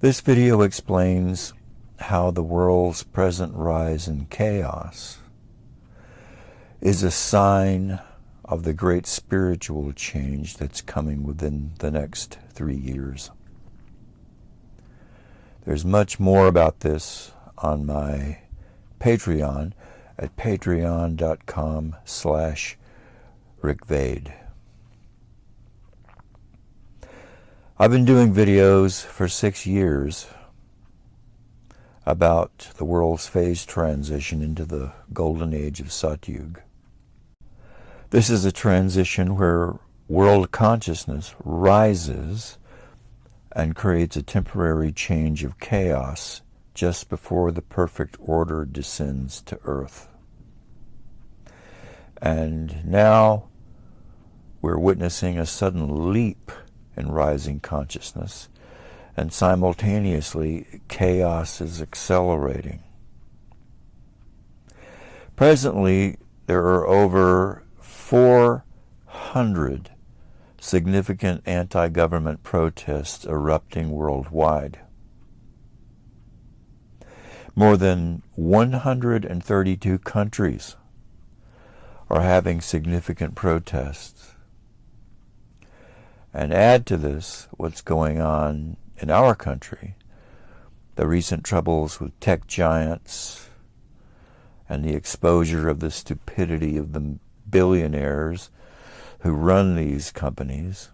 This video explains how the world's present rise in chaos is a sign of the great spiritual change that's coming within the next 3 years. There's much more about this on my Patreon at patreon.com/RickVade. I've been doing videos for 6 years about the world's phase transition into the golden age of Satyug. This is a transition where world consciousness rises and creates a temporary change of chaos just before the perfect order descends to Earth. And now we're witnessing a sudden leap in rising consciousness, and simultaneously chaos is accelerating. Presently, there are over 400 significant anti-government protests erupting worldwide. More than 132 countries are having significant protests. And add to this what's going on in our country, the recent troubles with tech giants and the exposure of the stupidity of the billionaires who run these companies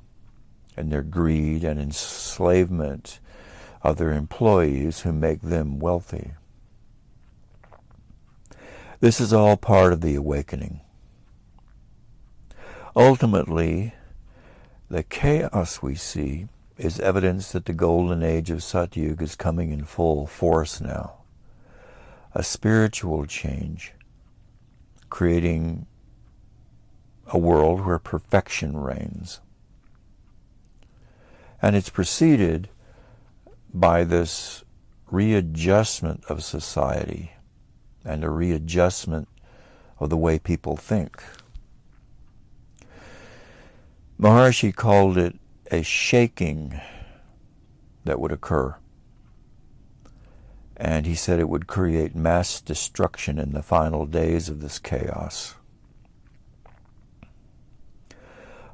and their greed and enslavement of their employees who make them wealthy. This is all part of the awakening. Ultimately, the chaos we see is evidence that the golden age of Satyug is coming in full force now. A spiritual change, creating a world where perfection reigns. And it's preceded by this readjustment of society and a readjustment of the way people think. Maharishi called it a shaking that would occur. And he said it would create mass destruction in the final days of this chaos.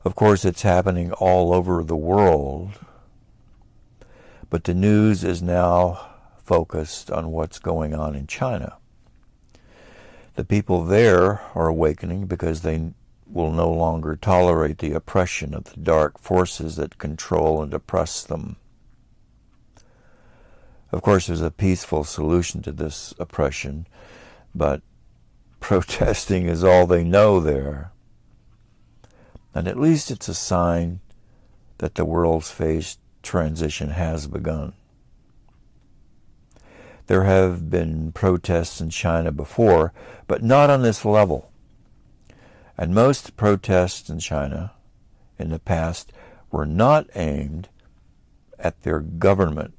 Of course, it's happening all over the world, but the news is now focused on what's going on in China. The people there are awakening because they will no longer tolerate the oppression of the dark forces that control and oppress them. Of course, there's a peaceful solution to this oppression, but protesting is all they know there. And at least it's a sign that the world's phase transition has begun. There have been protests in China before, but not on this level. And most protests in China in the past were not aimed at their government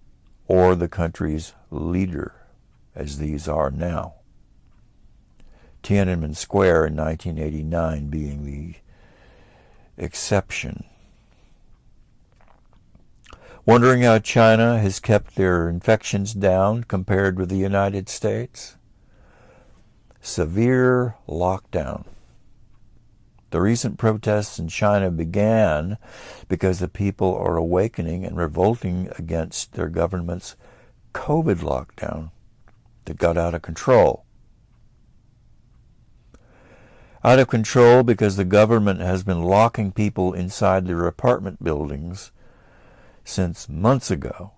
or the country's leader, as these are now. Tiananmen Square in 1989 being the exception. Wondering how China has kept their infections down compared with the United States? Severe lockdown. The recent protests in China began because the people are awakening and revolting against their government's COVID lockdown that got out of control. Out of control because the government has been locking people inside their apartment buildings since months ago,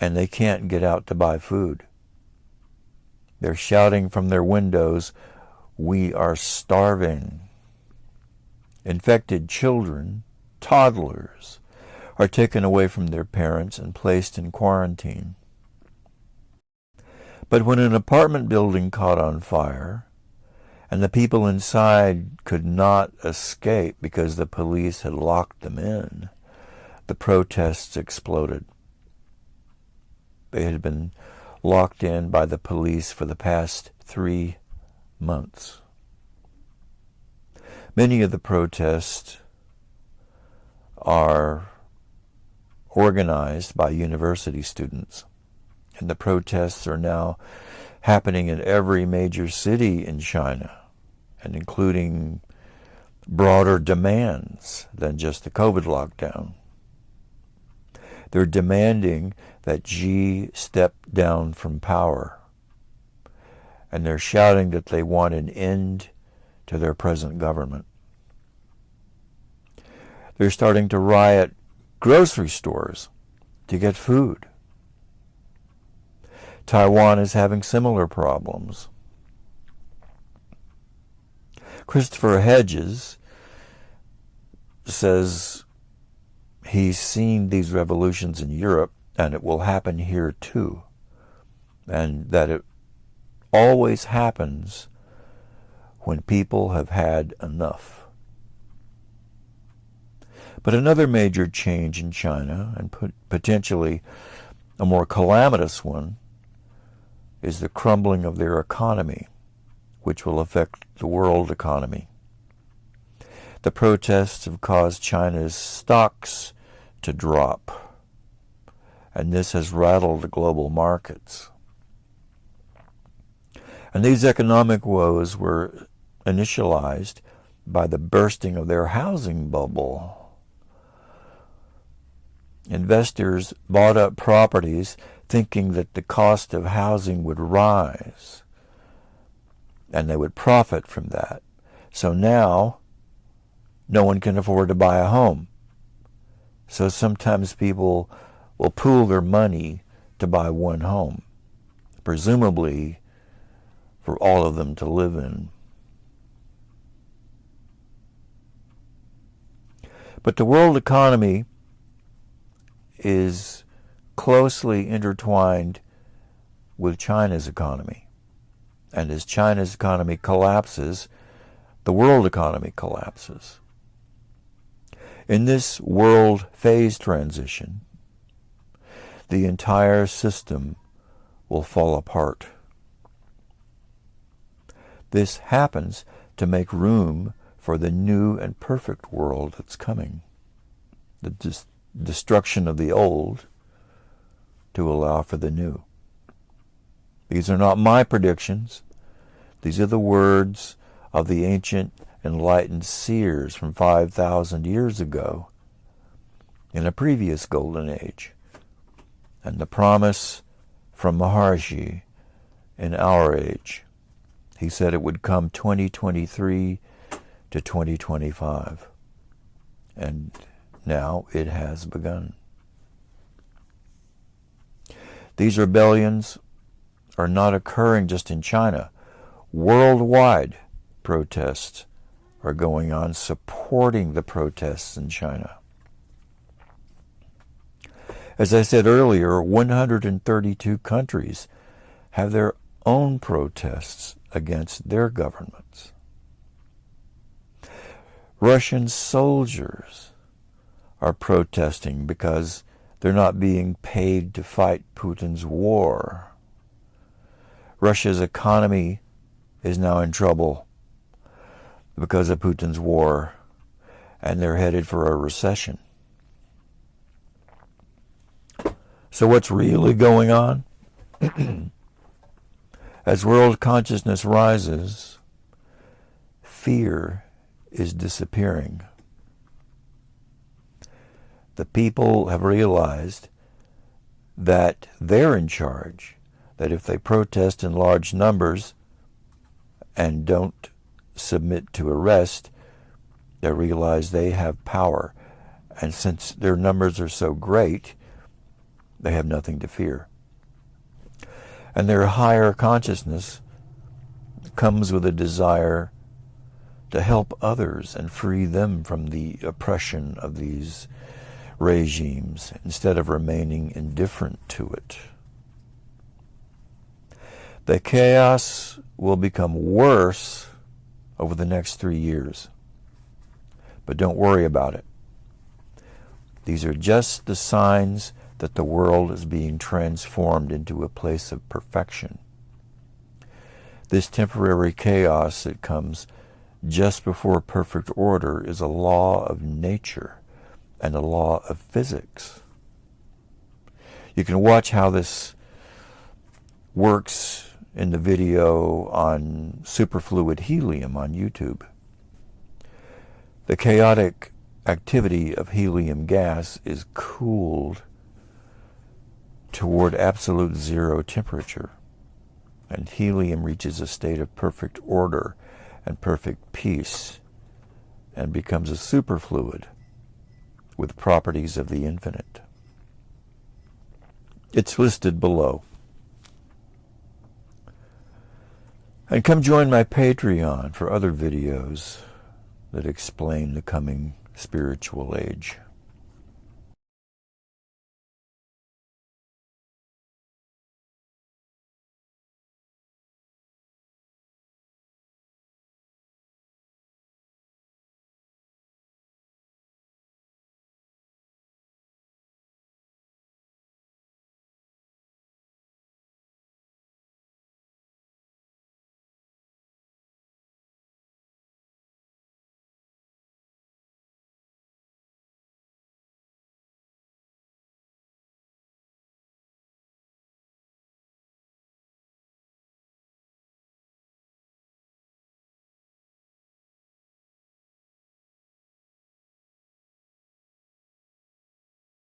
and they can't get out to buy food. They're shouting from their windows, "We are starving." Infected children, toddlers, are taken away from their parents and placed in quarantine. But when an apartment building caught on fire, and the people inside could not escape because the police had locked them in, the protests exploded. They had been locked in by the police for the past 3 months. Many of the protests are organized by university students. And the protests are now happening in every major city in China, and including broader demands than just the COVID lockdown. They're demanding that Xi step down from power, and they're shouting that they want an end to their present government. They're starting to riot grocery stores to get food. Taiwan is having similar problems. Christopher Hedges says he's seen these revolutions in Europe, and it will happen here too, and that it always happens when people have had enough. But another major change in China, and potentially a more calamitous one, is the crumbling of their economy, which will affect the world economy. The protests have caused China's stocks to drop, and this has rattled the global markets. And these economic woes were initialized by the bursting of their housing bubble. Investors bought up properties thinking that the cost of housing would rise, and they would profit from that. So now, no one can afford to buy a home. So sometimes people will pool their money to buy one home, presumably for all of them to live in. But the world economy is closely intertwined with China's economy. And as China's economy collapses, the world economy collapses. In this world phase transition, the entire system will fall apart. This happens to make room for the new and perfect world that's coming. The destruction of the old to allow for the new. These are not my predictions. These are the words of the ancient enlightened seers from 5,000 years ago in a previous golden age, and the promise from Maharshi in our age. He said it would come 2023 to 2025, and now it has begun. These rebellions are not occurring just in China. Worldwide protests are going on supporting the protests in China. As I said earlier, 132 countries have their own protests against their governments. Russian soldiers are protesting because they're not being paid to fight Putin's war. Russia's economy is now in trouble because of Putin's war, and they're headed for a recession. So what's really going on? As world consciousness rises, fear is disappearing. The people have realized that they're in charge, that if they protest in large numbers and don't submit to arrest, they realize they have power. And since their numbers are so great, they have nothing to fear. And their higher consciousness comes with a desire to help others and free them from the oppression of these regimes instead of remaining indifferent to it. The chaos will become worse over the next 3 years. But don't worry about it. These are just the signs that the world is being transformed into a place of perfection. This temporary chaos that comes just before perfect order is a law of nature and a law of physics. You can watch how this works in the video on Superfluid helium on YouTube. The chaotic activity of helium gas is cooled toward absolute zero temperature, and helium reaches a state of perfect order and perfect peace and becomes a superfluid with properties of the infinite. It's listed below. And come join my Patreon for other videos that explain the coming spiritual age.